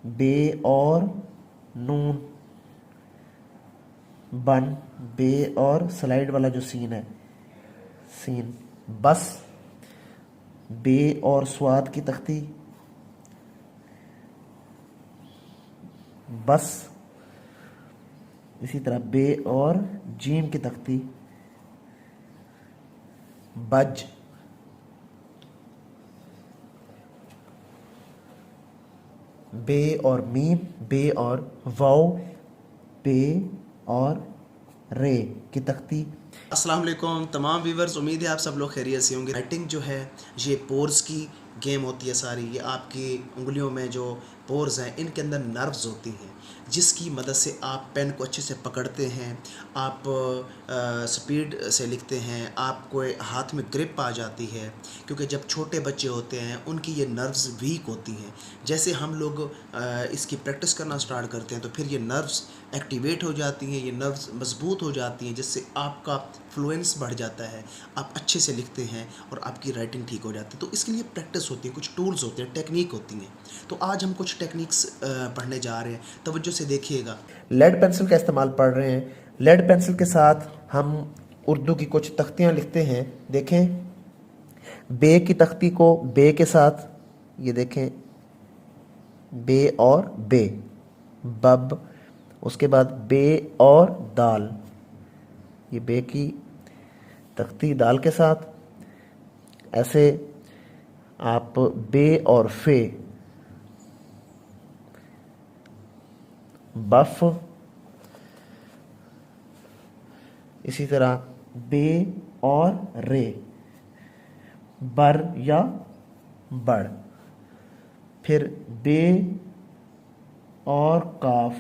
बे और नून, बन, बे और स्लाइड वाला जो सीन है, सीन, बस, बे और स्वाद की तख्ती, बस। इसी तरह बे और जीम की तख्ती, बज। बे और मीम, बे और वाव, बे और रे की तख्ती। अस्सलाम वालेकुम तमाम व्यूवर्स, उम्मीद है आप सब लोग खैरियत से होंगे। राइटिंग जो है ये पोर्स की गेम होती है सारी। ये आपकी उंगलियों में जो पोर्स हैं इनके अंदर नर्व्स होती हैं जिसकी मदद से आप पेन को अच्छे से पकड़ते हैं, आप स्पीड से लिखते हैं, आपको हाथ में ग्रिप आ जाती है। क्योंकि जब छोटे बच्चे होते हैं उनकी ये नर्व्स वीक होती हैं। जैसे हम लोग इसकी प्रैक्टिस करना स्टार्ट करते हैं तो फिर ये नर्व्स एक्टिवेट हो जाती हैं, ये नर्व्स मजबूत हो जाती हैं, जिससे आपका फ्लुएंस बढ़ जाता है, आप अच्छे से लिखते हैं और आपकी राइटिंग ठीक हो जाती है। तो इसके लिए प्रैक्टिस होती है, कुछ टूल्स होते हैं, टेक्निक होती हैं। तो आज हम कुछ टेक्निक्स पढ़ने जा रहे हैं, तवज्जो से देखिएगा। लेड पेंसिल का इस्तेमाल पढ़ रहे हैं। लेड पेंसिल के साथ हम उर्दू की कुछ तख्तियाँ लिखते हैं। देखें, बे की तख्ती को बे के साथ, ये देखें, बे और बे, बब। उसके बाद बे और दाल, ये बे की तख्ती दाल के साथ। ऐसे आप बे और फे, बफ। इसी तरह बे और रे, बर या बड़। फिर बे और काफ,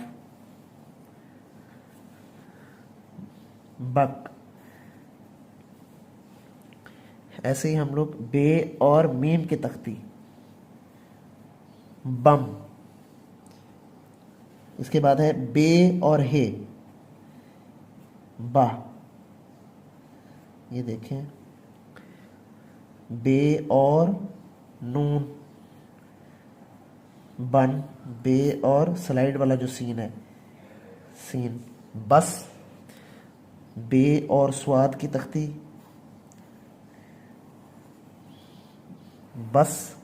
बक। ऐसे ही हम लोग बे और मीम की तख्ती, बम। इसके बाद है बे और हे, बाह। ये देखें, बे और नून, बन, बे और स्लाइड वाला जो सीन है, सीन, बस। बे और स्वाद की तख्ती, बस।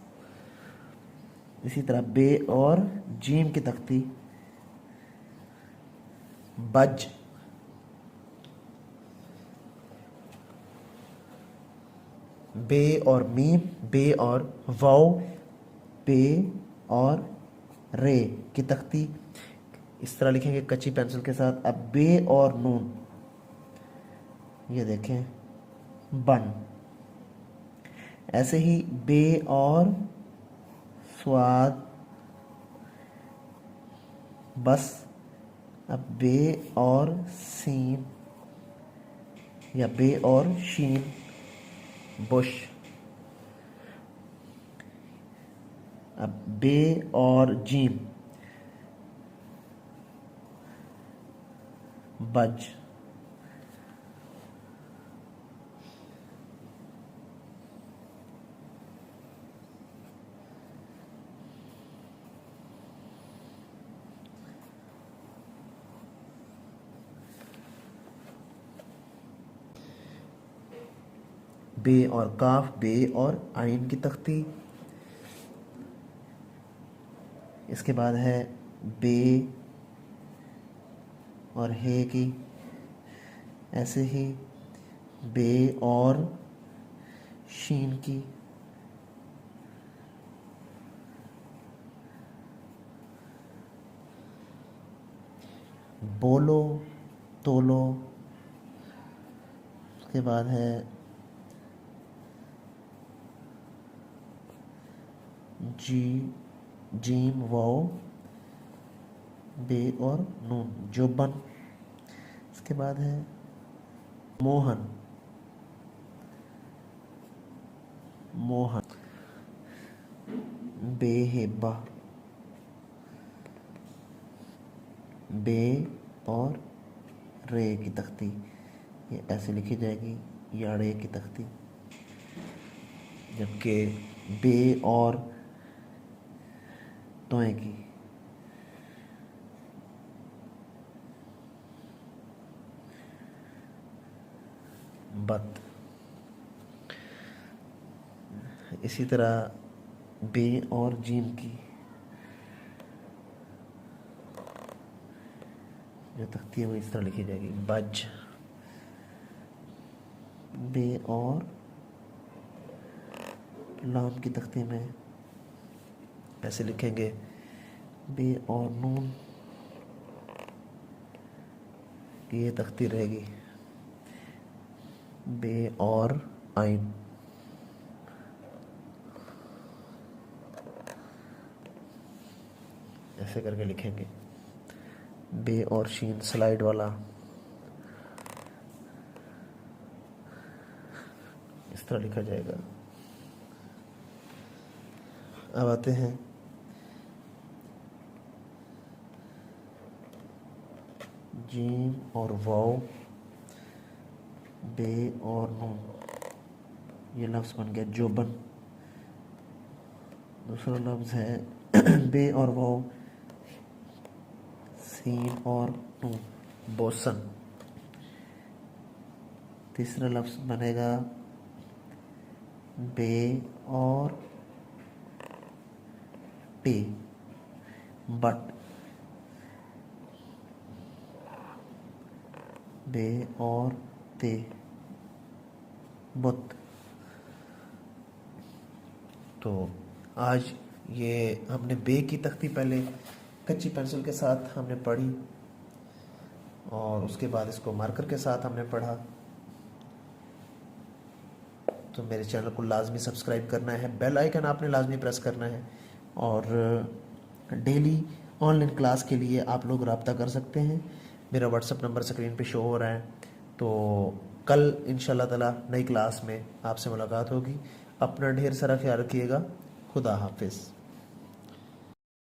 इसी तरह बे और जीम की तख्ती, बज। बे और मीम, बे और वाव, बे और रे की तख्ती। इस तरह लिखेंगे कच्ची पेंसिल के साथ। अब बे और नून, ये देखें, बन। ऐसे ही बे और स्वाद, बस। अब बे और सीन या बे और शीन, बुश। अब बे और जीम, बज। बे और काफ, बे और आइन की तख्ती। इसके बाद है बे और हे की। ऐसे ही बे और शीन की। बोलो, तोलो। उसके बाद है जी, जीम, वाओ, बे और नून, जोबन। इसके बाद है मोहन, मोहन, बेहेबा, बे और रे की तख्ती, ये ऐसे लिखी जाएगी, या रे की तख्ती। जबकि बे और तोए की, बत। इसी तरह बे और जीम की जो तख्ती है वो इस तरह लिखी जाएगी, बज। बे और लाम की तख्ती में ऐसे लिखेंगे, बे और नून ये तख्ती रहेगी, बे और आइन। ऐसे करके लिखेंगे। बे और शीन स्लाइड वाला इस तरह लिखा जाएगा। अब आते हैं जीम और वाव, बे और नून, ये लफ्ज़ बन गया जोबन। दूसरा लफ्ज़ है बे और वाव, सीन और नून, बोसन। तीसरा लफ्ज़ बनेगा बे और टे, बट। बे और ते, बुत। तो आज ये हमने बे की तख्ती पहले कच्ची पेंसिल के साथ हमने पढ़ी और उसके बाद इसको मार्कर के साथ हमने पढ़ा। तो मेरे चैनल को लाजमी सब्सक्राइब करना है, बेल आइकन आपने लाजमी प्रेस करना है, और डेली ऑनलाइन क्लास के लिए आप लोग रब्ता कर सकते हैं। मेरा व्हाट्सअप नंबर स्क्रीन पे शो हो रहा है। तो कल इंशाल्लाह ताला नई क्लास में आपसे मुलाकात होगी। अपना ढेर सारा ख्याल रखिएगा। खुदा हाफिज़।